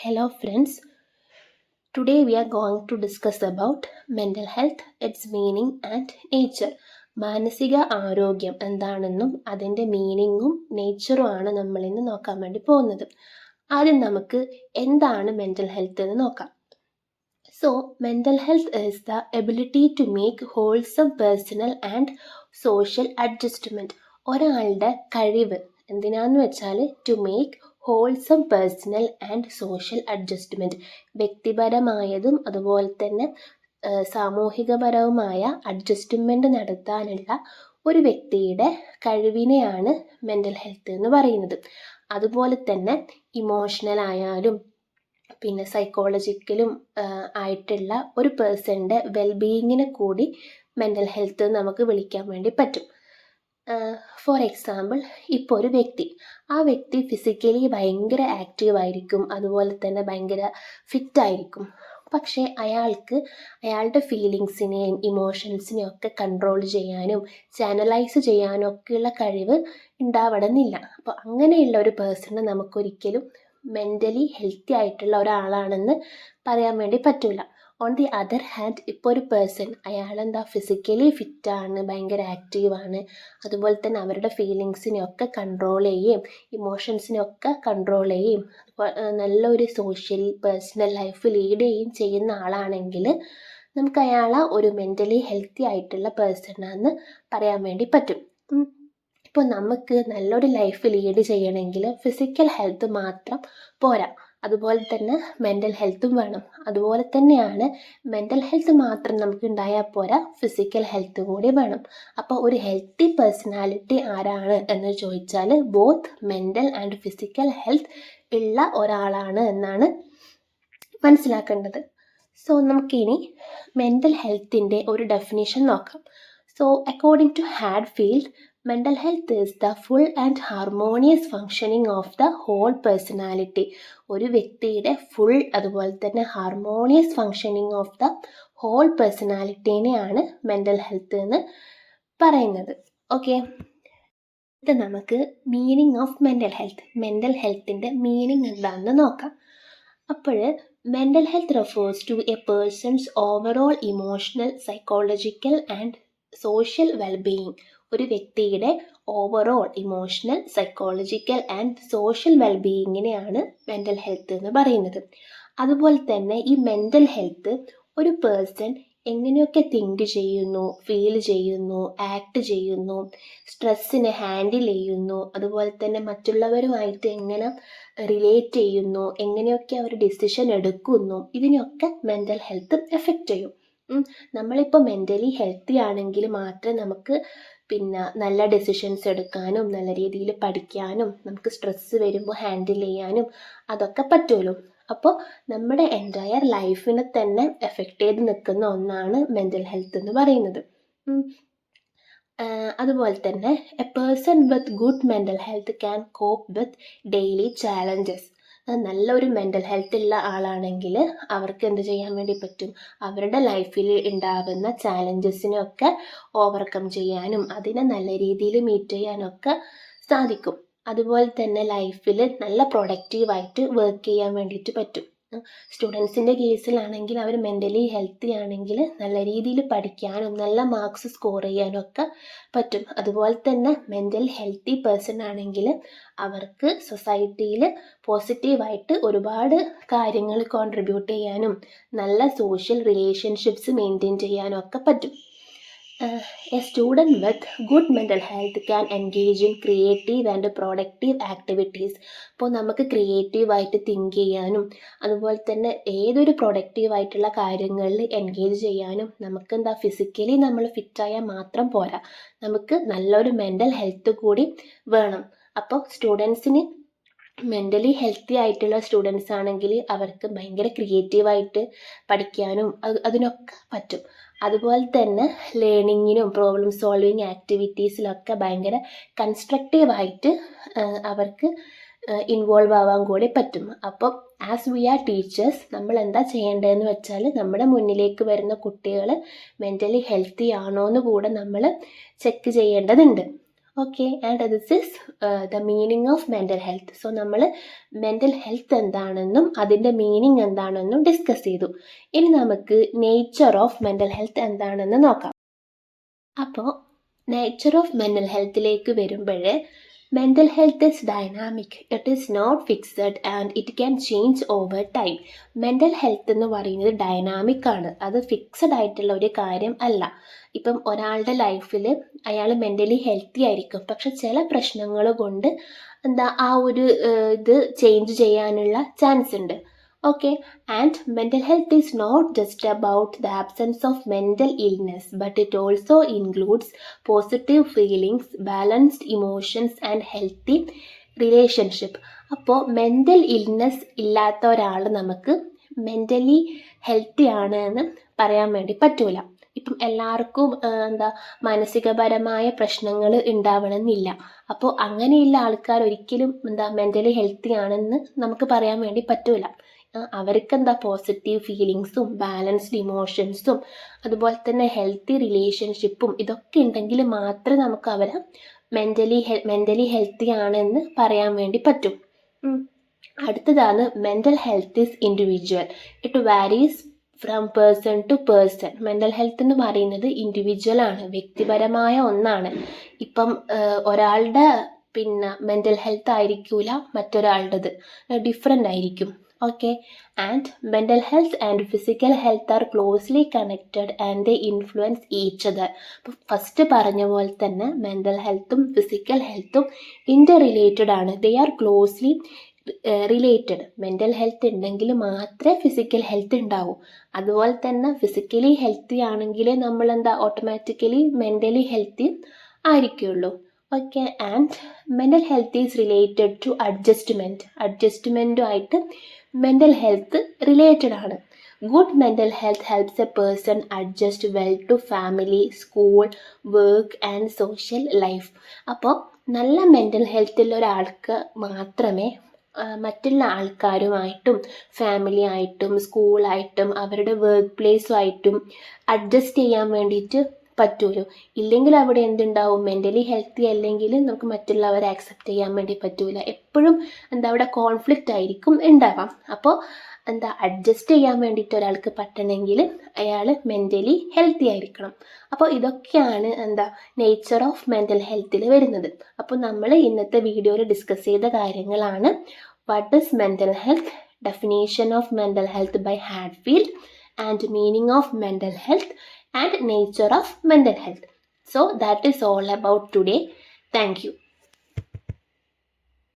Hello friends, today we are going to discuss about mental health, its meaning and nature. മാനസിക ആരോഗ്യം എന്താണെന്നും അതിൻ്റെ മീനിങ്ങും നേച്ചറുമാണ് നമ്മൾ ഇന്ന് നോക്കാൻ വേണ്ടി പോകുന്നത്. ആദ്യം നമുക്ക് എന്താണ് മെൻ്റൽ ഹെൽത്ത് എന്ന് നോക്കാം. So, mental health is the ability to make wholesome personal and social adjustment. ഒരാളുടെ കഴിവ് എന്തിനാന്ന് വെച്ചാൽ to make wholesome personal and social adjustment, വ്യക്തിപരമായതും അതുപോലെ തന്നെ സാമൂഹികപരവുമായ അഡ്ജസ്റ്റ്മെൻറ്റ് നടത്താനുള്ള ഒരു വ്യക്തിയുടെ കഴിവിനെയാണ് മെൻ്റൽ ഹെൽത്ത് എന്ന് പറയുന്നത്. അതുപോലെ തന്നെ ഇമോഷണൽ ആയാലും പിന്നെ സൈക്കോളജിക്കലും ആയിട്ടുള്ള ഒരു പേഴ്സണിൻ്റെ വെൽബീയിങ്ങിനെ കൂടി മെൻ്റൽ ഹെൽത്ത് നമുക്ക് വിളിക്കാൻ വേണ്ടി പറ്റും. ഫോർ എക്സാമ്പിൾ, ഇപ്പോൾ ഒരു വ്യക്തി, ആ വ്യക്തി ഫിസിക്കലി ഭയങ്കര ആക്റ്റീവായിരിക്കും, അതുപോലെ തന്നെ ഭയങ്കര ഫിറ്റായിരിക്കും. പക്ഷേ അയാളുടെ ഫീലിങ്സിനെയും ഇമോഷൻസിനെയും ഒക്കെ കൺട്രോൾ ചെയ്യാനും ചാനലൈസ് ചെയ്യാനും ഒക്കെയുള്ള കഴിവ് ഉണ്ടാവണമെന്നില്ല. അപ്പോൾ അങ്ങനെയുള്ള ഒരു പേഴ്സണെ നമുക്കൊരിക്കലും മെൻ്റലി ഹെൽത്തി ആയിട്ടുള്ള ഒരാളാണെന്ന് പറയാൻ വേണ്ടി പറ്റില്ല. ഓൺ ദി അതർ ഹാൻഡ്, ഇപ്പോൾ ഒരു പേഴ്സൺ അയാളെന്താ ഫിസിക്കലി ഫിറ്റാണ്, ഭയങ്കര ആക്റ്റീവാണ്, അതുപോലെ തന്നെ അവരുടെ ഫീലിങ്സിനെയൊക്കെ കൺട്രോൾ ചെയ്യുകയും ഇമോഷൻസിനെയൊക്കെ കൺട്രോൾ ചെയ്യുകയും നല്ലൊരു സോഷ്യൽ പേഴ്സണൽ ലൈഫ് ലീഡ് ചെയ്യുകയും ചെയ്യുന്ന ആളാണെങ്കിൽ നമുക്ക് അയാളെ ഒരു മെൻ്റലി ഹെൽത്തി ആയിട്ടുള്ള പേഴ്സണാണെന്ന് പറയാൻ വേണ്ടി പറ്റും. ഇപ്പോൾ നമുക്ക് നല്ലൊരു ലൈഫ് ലീഡ് ചെയ്യണമെങ്കിൽ ഫിസിക്കൽ ഹെൽത്ത് മാത്രം പോരാ, അതുപോലെ തന്നെ മെൻ്റൽ ഹെൽത്തും വേണം. അതുപോലെ തന്നെയാണ് മെൻ്റൽ ഹെൽത്ത് മാത്രം നമുക്ക് ഉണ്ടായാൽ പോരാ, ഫിസിക്കൽ ഹെൽത്ത് കൂടി വേണം. അപ്പോൾ ഒരു ഹെൽത്തി പേഴ്സണാലിറ്റി ആരാണ് എന്ന് ചോദിച്ചാൽ both mental and physical health ഉള്ള ഒരാളാണ് എന്നാണ് മനസ്സിലാക്കേണ്ടത്. സോ നമുക്കിനി മെൻ്റൽ ഹെൽത്തിൻ്റെ ഒരു ഡെഫിനിഷൻ നോക്കാം. So according to Hadfield, mental health is the full and harmonious functioning of the whole personality. ഒരു വ്യക്തിയുടെ ഫുൾ അതുപോലെ തന്നെ harmonious functioning of the whole പേഴ്സണാലിറ്റീനെയാണ് മെൻ്റൽ ഹെൽത്ത് എന്ന് പറയുന്നത്. ഓക്കെ, ഇത് നമുക്ക് മീനിങ് ഓഫ് മെൻ്റൽ ഹെൽത്തിൻ്റെ മീനിങ് എന്താണെന്ന് നോക്കാം. അപ്പോൾ mental health refers to a person's overall emotional, psychological and social wellbeing. ഒരു വ്യക്തിയുടെ overall emotional, psychological and social വെൽബീയിങ്ങിനെയാണ് മെൻ്റൽ ഹെൽത്ത് എന്ന് പറയുന്നത്. അതുപോലെ തന്നെ ഈ മെൻ്റൽ ഹെൽത്ത് ഒരു പേഴ്സൺ എങ്ങനെയൊക്കെ തിങ്ക് ചെയ്യുന്നു, ഫീൽ ചെയ്യുന്നു, ആക്ട് ചെയ്യുന്നു, സ്ട്രെസ്സിനെ ഹാൻഡിൽ ചെയ്യുന്നു, അതുപോലെ തന്നെ മറ്റുള്ളവരുമായിട്ട് എങ്ങനെ റിലേറ്റ് ചെയ്യുന്നു, എങ്ങനെയൊക്കെ അവർ ഡിസിഷൻ എടുക്കുന്നു, ഇതിനെയൊക്കെ മെൻ്റൽ ഹെൽത്ത് എഫക്റ്റ് ചെയ്യും. നമ്മളിപ്പോൾ മെൻ്റലി ഹെൽത്തി ആണെങ്കിൽ മാത്രമേ നമുക്ക് നല്ല ഡെസിഷൻസ് എടുക്കാനും നല്ല രീതിയിൽ പഠിക്കാനും നമുക്ക് സ്ട്രെസ്സ് വരുമ്പോൾ ഹാൻഡിൽ ചെയ്യാനും അതൊക്കെ പറ്റുമല്ലോ. അപ്പോൾ നമ്മുടെ എൻറ്റയർ ലൈഫിനെ തന്നെ എഫക്റ്റ് ചെയ്ത് നിൽക്കുന്ന ഒന്നാണ് മെൻ്റൽ ഹെൽത്ത് എന്ന് പറയുന്നത്. അതുപോലെ തന്നെ a person with good mental health can cope with daily challenges. നല്ലൊരു മെൻ്റൽ ഹെൽത്ത് ഉള്ള ആളാണെങ്കിൽ അവർക്ക് എന്ത് ചെയ്യാൻ വേണ്ടി പറ്റും, അവരുടെ ലൈഫിൽ ഉണ്ടാകുന്ന ചാലഞ്ചസിനെയൊക്കെ ഓവർകം ചെയ്യാനും അതിനെ നല്ല രീതിയിൽ മീറ്റ് ചെയ്യാനൊക്കെ സാധിക്കും. അതുപോലെ തന്നെ ലൈഫിൽ നല്ല പ്രൊഡക്റ്റീവായിട്ട് വർക്ക് ചെയ്യാൻ വേണ്ടിയിട്ട് പറ്റും. സ്റ്റുഡൻസിൻ്റെ കേസിലാണെങ്കിൽ അവർ മെൻ്റലി ഹെൽത്തി ആണെങ്കിൽ നല്ല രീതിയിൽ പഠിക്കാനും നല്ല മാർക്സ് സ്കോർ ചെയ്യാനും ഒക്കെ പറ്റും. അതുപോലെ തന്നെ മെൻ്റൽ ഹെൽത്തി പേഴ്സൺ ആണെങ്കിൽ അവർക്ക് സൊസൈറ്റിയിൽ പോസിറ്റീവായിട്ട് ഒരുപാട് കാര്യങ്ങൾ കോൺട്രിബ്യൂട്ട് ചെയ്യാനും നല്ല സോഷ്യൽ റിലേഷൻഷിപ്സ് മെയിൻറ്റെയിൻ ചെയ്യാനും ഒക്കെ പറ്റും. A student with good mental health can engage in creative and productive activities. അപ്പോൾ നമുക്ക് ക്രിയേറ്റീവായിട്ട് തിങ്ക് ചെയ്യാനും അതുപോലെ തന്നെ ഏതൊരു പ്രൊഡക്റ്റീവായിട്ടുള്ള കാര്യങ്ങളിൽ എൻഗേജ് ചെയ്യാനും നമുക്ക് ഫിസിക്കലി നമ്മൾ ഫിറ്റായാൽ മാത്രം പോരാ, നമുക്ക് നല്ലൊരു മെൻ്റൽ ഹെൽത്ത് കൂടി വേണം. അപ്പോൾ സ്റ്റുഡൻസിന് മെൻ്റലി ഹെൽത്തി ആയിട്ടുള്ള സ്റ്റുഡൻസ് ആണെങ്കിൽ അവർക്ക് ഭയങ്കര ക്രിയേറ്റീവായിട്ട് പഠിക്കാനും അതിനൊക്കെ പറ്റും. അതുപോലെ തന്നെ ലേണിങ്ങിനും പ്രോബ്ലം സോൾവിങ് ആക്ടിവിറ്റീസിലൊക്കെ ഭയങ്കര കൺസ്ട്രക്റ്റീവായിട്ട് അവർക്ക് ഇൻവോൾവ് ആവാൻ കൂടി പറ്റും. അപ്പം ആസ് വി ആർ ടീച്ചേഴ്സ് നമ്മൾ എന്താ ചെയ്യേണ്ടതെന്ന് വെച്ചാൽ നമ്മുടെ മുന്നിലേക്ക് വരുന്ന കുട്ടികൾ മെൻ്റലി ഹെൽത്തി ആണോ എന്ന് കൂടെ നമ്മൾ ചെക്ക് ചെയ്യേണ്ടതുണ്ട്. Okay, and this is the meaning of mental health. So നമ്മൾ മെൻ്റൽ ഹെൽത്ത് എന്താണെന്നും അതിൻ്റെ മീനിങ് എന്താണെന്നും ഡിസ്കസ് ചെയ്തു. ഇനി നമുക്ക് നേച്ചർ ഓഫ് മെൻ്റൽ ഹെൽത്ത് എന്താണെന്ന് നോക്കാം. അപ്പോൾ നേച്ചർ ഓഫ് മെൻ്റൽ ഹെൽത്തിലേക്ക് വരുമ്പോൾ mental health is dynamic, it is not fixed and it can change over time. Mental health എന്ന് പറയുന്നത് ഡൈനാമിക് ആണ്, അത് ഫിക്സഡ് ആയിട്ടുള്ള ഒരു കാര്യം അല്ല. ഇപ്പം ഒരാളുടെ ലൈഫിൽ അയാൾ മെൻ്റലി ഹെൽത്തി ആയിരിക്കും, പക്ഷെ ചില പ്രശ്നങ്ങൾ കൊണ്ട് ആ ഒരു ഇത് ചേഞ്ച് ചെയ്യാനുള്ള ചാൻസ് ഉണ്ട്. Okay, and mental health is not just about the absence of mental illness, but it also includes positive feelings, balanced emotions and healthy relationship. അപ്പോൾ മെൻ്റൽ ഇൽനെസ് ഇല്ലാത്ത ഒരാൾ നമുക്ക് മെൻ്റലി ഹെൽത്തി ആണ് എന്ന് പറയാൻ വേണ്ടി പറ്റൂല. ഇപ്പം എല്ലാവർക്കും മാനസികപരമായ പ്രശ്നങ്ങൾ ഉണ്ടാവണമെന്നില്ല. അപ്പോൾ അങ്ങനെയുള്ള ആൾക്കാർ ഒരിക്കലും മെൻ്റലി ഹെൽത്തി ആണെന്ന് നമുക്ക് പറയാൻ വേണ്ടി പറ്റൂല. അവർക്ക് പോസിറ്റീവ് ഫീലിങ്സും ബാലൻസ്ഡ് ഇമോഷൻസും അതുപോലെ തന്നെ ഹെൽത്തി റിലേഷൻഷിപ്പും ഇതൊക്കെ ഉണ്ടെങ്കിൽ മാത്രമേ നമുക്ക് അവരെ മെൻ്റലി ഹെൽത്തി ആണെന്ന് പറയാൻ വേണ്ടി പറ്റും. അടുത്തതാണ് mental health is individual, it varies from person to person. Mental health എന്ന് പറയുന്നത് ഇൻഡിവിജ്വൽ ആണ്, വ്യക്തിപരമായ ഒന്നാണ്. ഇപ്പം ഒരാളുടെ മെൻ്റൽ ഹെൽത്ത് ആയിരിക്കില്ല മറ്റൊരാളുടേത്, ഡിഫറെൻ്റ് ആയിരിക്കും. Okay, and mental health and physical health are closely connected and they influence each other. അപ്പോൾ ഫസ്റ്റ് പറഞ്ഞ പോലെ തന്നെ മെൻ്റൽ ഹെൽത്തും ഫിസിക്കൽ ഹെൽത്തും ഇൻ്റർ റിലേറ്റഡ് ആണ്, they are closely related. Mental health ഉണ്ടെങ്കിൽ മാത്രമേ ഫിസിക്കൽ ഹെൽത്ത് ഉണ്ടാവൂ. അതുപോലെ തന്നെ ഫിസിക്കലി ഹെൽത്തി ആണെങ്കിൽ നമ്മൾ ഓട്ടോമാറ്റിക്കലി മെൻ്റലി ഹെൽത്തി ആയിരിക്കുള്ളൂ. Okay, and mental health is related to അഡ്ജസ്റ്റ്മെൻറ്റുമായിട്ട് മെൻ്റൽ ഹെൽത്ത് റിലേറ്റഡ് ആണ്. Good mental health helps a person adjust well to family, school, work and social life. അപ്പോൾ നല്ല മെൻ്റൽ ഹെൽത്തുള്ള ഒരാൾക്ക് മാത്രമേ മറ്റുള്ള ആൾക്കാരുമായിട്ടും ഫാമിലി ആയിട്ടും സ്കൂളായിട്ടും അവരുടെ വർക്ക് പ്ലേസുമായിട്ടും അഡ്ജസ്റ്റ് ചെയ്യാൻ വേണ്ടിയിട്ട് പറ്റുമല്ലോ. ഇല്ലെങ്കിൽ അവിടെ എന്തുണ്ടാവും, മെൻ്റലി ഹെൽത്തി അല്ലെങ്കിൽ നമുക്ക് മറ്റുള്ളവരെ ആക്സെപ്റ്റ് ചെയ്യാൻ വേണ്ടി പറ്റൂല. എപ്പോഴും അവിടെ കോൺഫ്ലിക്റ്റ് ആയിരിക്കും ഉണ്ടാവാം. അപ്പോൾ അഡ്ജസ്റ്റ് ചെയ്യാൻ വേണ്ടിയിട്ട് ഒരാൾക്ക് പറ്റണമെങ്കിൽ അയാൾ മെൻ്റലി ഹെൽത്തി ആയിരിക്കണം. അപ്പോൾ ഇതൊക്കെയാണ് നേച്ചർ ഓഫ് മെൻ്റൽ ഹെൽത്തിൽ വരുന്നത്. അപ്പോൾ നമ്മൾ ഇന്നത്തെ വീഡിയോയിൽ ഡിസ്കസ് ചെയ്ത കാര്യങ്ങളാണ് what is mental health, definition of mental health by Hadfield, and meaning of mental health and nature of mental health. So that is all about today. Thank you.